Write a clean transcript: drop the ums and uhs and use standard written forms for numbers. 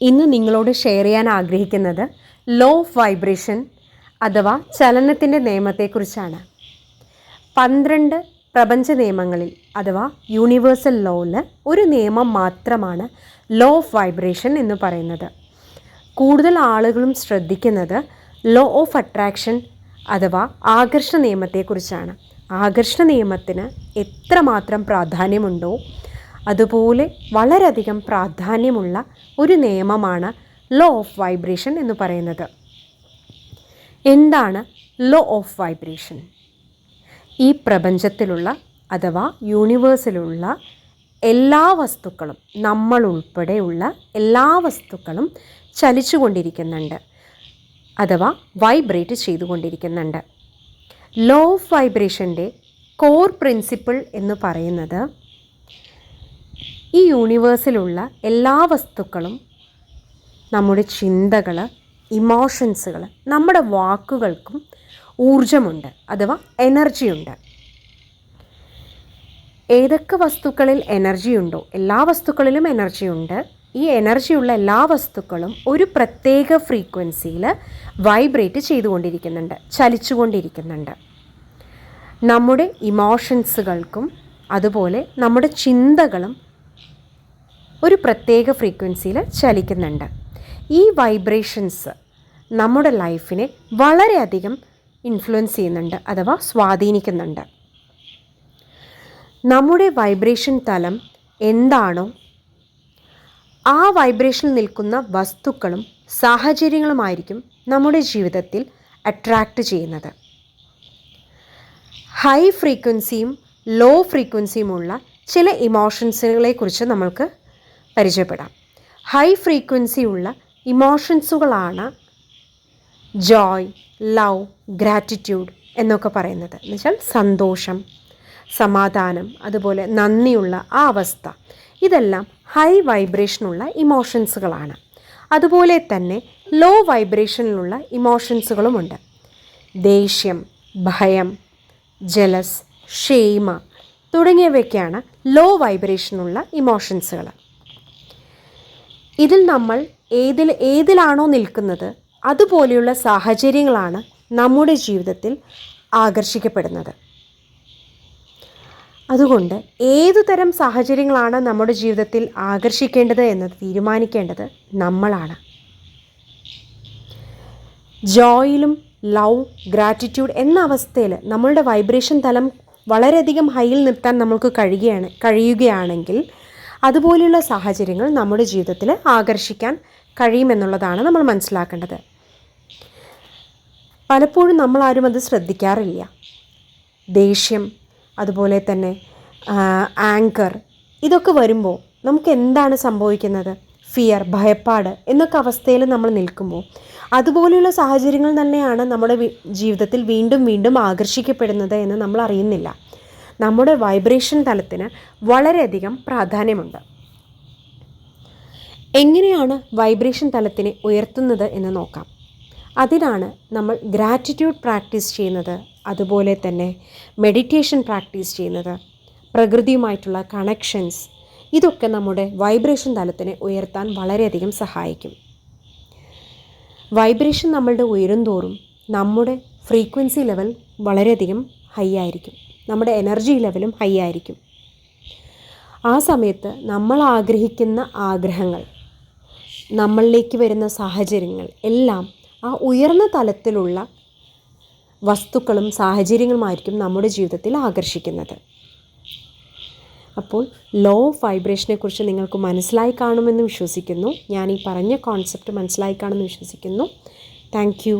ഇന്ന് നിങ്ങളോട് ഷെയർ ചെയ്യാൻ ആഗ്രഹിക്കുന്നത് ലോ ഓഫ് വൈബ്രേഷൻ അഥവാ ചലനത്തിൻ്റെ നിയമത്തെക്കുറിച്ചാണ്. 12 പ്രപഞ്ച നിയമങ്ങളിൽ അഥവാ യൂണിവേഴ്സൽ ലോയിൽ ഒരു നിയമം മാത്രമാണ് ലോ ഓഫ് വൈബ്രേഷൻ എന്ന് പറയുന്നത്. കൂടുതൽ ആളുകളും ശ്രദ്ധിക്കുന്നത് ലോ ഓഫ് അട്രാക്ഷൻ അഥവാ ആകർഷണ നിയമത്തെക്കുറിച്ചാണ്. ആകർഷണ നിയമത്തിന് എത്രമാത്രം പ്രാധാന്യമുണ്ടോ അതുപോലെ വളരെയധികം പ്രാധാന്യമുള്ള ഒരു നിയമമാണ് ലോ ഓഫ് വൈബ്രേഷൻ എന്ന് പറയുന്നത്. എന്താണ് ലോ ഓഫ് വൈബ്രേഷൻ? ഈ പ്രപഞ്ചത്തിലുള്ള അഥവാ യൂണിവേഴ്സിലുള്ള എല്ലാ വസ്തുക്കളും, നമ്മൾ ഉൾപ്പെടെയുള്ള എല്ലാ വസ്തുക്കളും ചലിച്ചു കൊണ്ടിരിക്കുന്നുണ്ട് അഥവാ വൈബ്രേറ്റ് ചെയ്തുകൊണ്ടിരിക്കുന്നുണ്ട്. ലോ ഓഫ് വൈബ്രേഷൻ്റെ കോർ പ്രിൻസിപ്പിൾ എന്ന് പറയുന്നത് ഈ യൂണിവേഴ്സിലുള്ള എല്ലാ വസ്തുക്കളും നമ്മുടെ ചിന്തകൾ, ഇമോഷൻസുകൾ, നമ്മുടെ വാക്കുകൾക്കും ഊർജമുണ്ട് അഥവാ എനർജിയുണ്ട്. ഏതൊക്കെ വസ്തുക്കളിൽ എനർജിയുണ്ടോ എല്ലാ വസ്തുക്കളിലും എനർജിയുണ്ട്. ഈ എനർജിയുള്ള എല്ലാ വസ്തുക്കളും ഒരു പ്രത്യേക ഫ്രീക്വൻസിയിൽ വൈബ്രേറ്റ് ചെയ്തുകൊണ്ടിരിക്കുന്നുണ്ട്, ചലിച്ചുകൊണ്ടിരിക്കുന്നുണ്ട്. നമ്മുടെ ഇമോഷൻസുകൾക്കും അതുപോലെ നമ്മുടെ ചിന്തകളും ഒരു പ്രത്യേക ഫ്രീക്വൻസിയിൽ ചലിക്കുന്നുണ്ട്. ഈ വൈബ്രേഷൻസ് നമ്മുടെ ലൈഫിനെ വളരെയധികം ഇൻഫ്ലുവൻസ് ചെയ്യുന്നുണ്ട് അഥവാ സ്വാധീനിക്കുന്നുണ്ട്. നമ്മുടെ വൈബ്രേഷൻ തലം എന്താണോ ആ വൈബ്രേഷനിൽ നിൽക്കുന്ന വസ്തുക്കളും സാഹചര്യങ്ങളുമായിരിക്കും നമ്മുടെ ജീവിതത്തിൽ അട്രാക്റ്റ് ചെയ്യുന്നത്. ഹൈ ഫ്രീക്വൻസിയും ലോ ഫ്രീക്വൻസിയുമുള്ള ചില ഇമോഷൻസുകളെക്കുറിച്ച് നമ്മൾക്ക് പരിചയപ്പെടാം. ഹൈ ഫ്രീക്വൻസി ഉള്ള ഇമോഷൻസുകളാണ് ജോയ്, ലവ്, ഗ്രാറ്റിറ്റ്യൂഡ് എന്നൊക്കെ പറയുന്നത്. എന്നുവെച്ചാൽ സന്തോഷം, സമാധാനം, അതുപോലെ നന്ദിയുള്ള ആ അവസ്ഥ, ഇതെല്ലാം ഹൈ വൈബ്രേഷനുള്ള ഇമോഷൻസുകളാണ്. അതുപോലെ തന്നെ ലോ വൈബ്രേഷനിലുള്ള ഇമോഷൻസുകളുമുണ്ട്. ദേഷ്യം, ഭയം, ജലസ്, ക്ഷേമ തുടങ്ങിയവയൊക്കെയാണ് ലോ വൈബ്രേഷനുള്ള ഇമോഷൻസുകൾ. ഇതിൽ നമ്മൾ ഏതിലാണോ നിൽക്കുന്നത് അതുപോലെയുള്ള സാഹചര്യങ്ങളാണ് നമ്മുടെ ജീവിതത്തിൽ ആകർഷിക്കപ്പെടുന്നത്. അതുകൊണ്ട് ഏതു തരം സാഹചര്യങ്ങളാണ് നമ്മുടെ ജീവിതത്തിൽ ആകർഷിക്കേണ്ടത് എന്ന് തീരുമാനിക്കേണ്ടത് നമ്മളാണ്. ജോയിലും ലവ്, ഗ്രാറ്റിറ്റ്യൂഡ് എന്ന അവസ്ഥയിൽ നമ്മളുടെ വൈബ്രേഷൻ തലം വളരെയധികം ഹൈയിൽ നിർത്താൻ നമുക്ക് കഴിയുകയാണെങ്കിൽ അതുപോലെയുള്ള സാഹചര്യങ്ങൾ നമ്മുടെ ജീവിതത്തിൽ ആകർഷിക്കാൻ കഴിയുമെന്നുള്ളതാണ് നമ്മൾ മനസ്സിലാക്കേണ്ടത്. പലപ്പോഴും നമ്മളാരും അത് ശ്രദ്ധിക്കാറില്ല. ദേഷ്യം, അതുപോലെ തന്നെ ആങ്കർ, ഇതൊക്കെ വരുമ്പോൾ നമുക്ക് എന്താണ് സംഭവിക്കുന്നത്? ഫിയർ, ഭയപ്പാട് എന്നൊക്കെ അവസ്ഥയിൽ നമ്മൾ നിൽക്കുമ്പോൾ അതുപോലെയുള്ള സാഹചര്യങ്ങൾ തന്നെയാണ് നമ്മുടെ ജീവിതത്തിൽ വീണ്ടും വീണ്ടും ആകർഷിക്കപ്പെടുന്നത് എന്ന് നമ്മൾ അറിയുന്നില്ല. നമ്മുടെ വൈബ്രേഷൻ തലത്തിന് വളരെയധികം പ്രാധാന്യമുണ്ട്. എങ്ങനെയാണ് വൈബ്രേഷൻ തലത്തിനെ ഉയർത്തുന്നത് എന്ന് നോക്കാം. അതിനാണ് നമ്മൾ ഗ്രാറ്റിറ്റ്യൂഡ് പ്രാക്ടീസ് ചെയ്യുന്നത്, അതുപോലെ തന്നെ മെഡിറ്റേഷൻ പ്രാക്ടീസ് ചെയ്യുന്നത്, പ്രകൃതിയുമായിട്ടുള്ള കണക്ഷൻസ്, ഇതൊക്കെ നമ്മുടെ വൈബ്രേഷൻ തലത്തിനെ ഉയർത്താൻ വളരെയധികം സഹായിക്കും. വൈബ്രേഷൻ നമ്മളുടെ ഉയരുംതോറും നമ്മുടെ ഫ്രീക്വൻസി ലെവൽ വളരെയധികം ഹൈ ആയിരിക്കും, നമ്മുടെ എനർജി ലെവലും ഹൈ ആയിരിക്കും. ആ സമയത്ത് നമ്മൾ ആഗ്രഹിക്കുന്ന ആഗ്രഹങ്ങൾ, നമ്മളിലേക്ക് വരുന്ന സാഹചര്യങ്ങൾ എല്ലാം ആ ഉയർന്ന തലത്തിലുള്ള വസ്തുക്കളും സാഹചര്യങ്ങളുമായിരിക്കും നമ്മുടെ ജീവിതത്തിൽ ആകർഷിക്കുന്നത്. അപ്പോൾ ലോ ഓഫ് വൈബ്രേഷനെ കുറിച്ച് നിങ്ങൾക്ക് മനസ്സിലായി കാണുമെന്ന് വിശ്വസിക്കുന്നു. ഞാൻ ഈ പറഞ്ഞ കോൺസെപ്റ്റ് മനസ്സിലായി കാണുമെന്ന് വിശ്വസിക്കുന്നു. Thank you.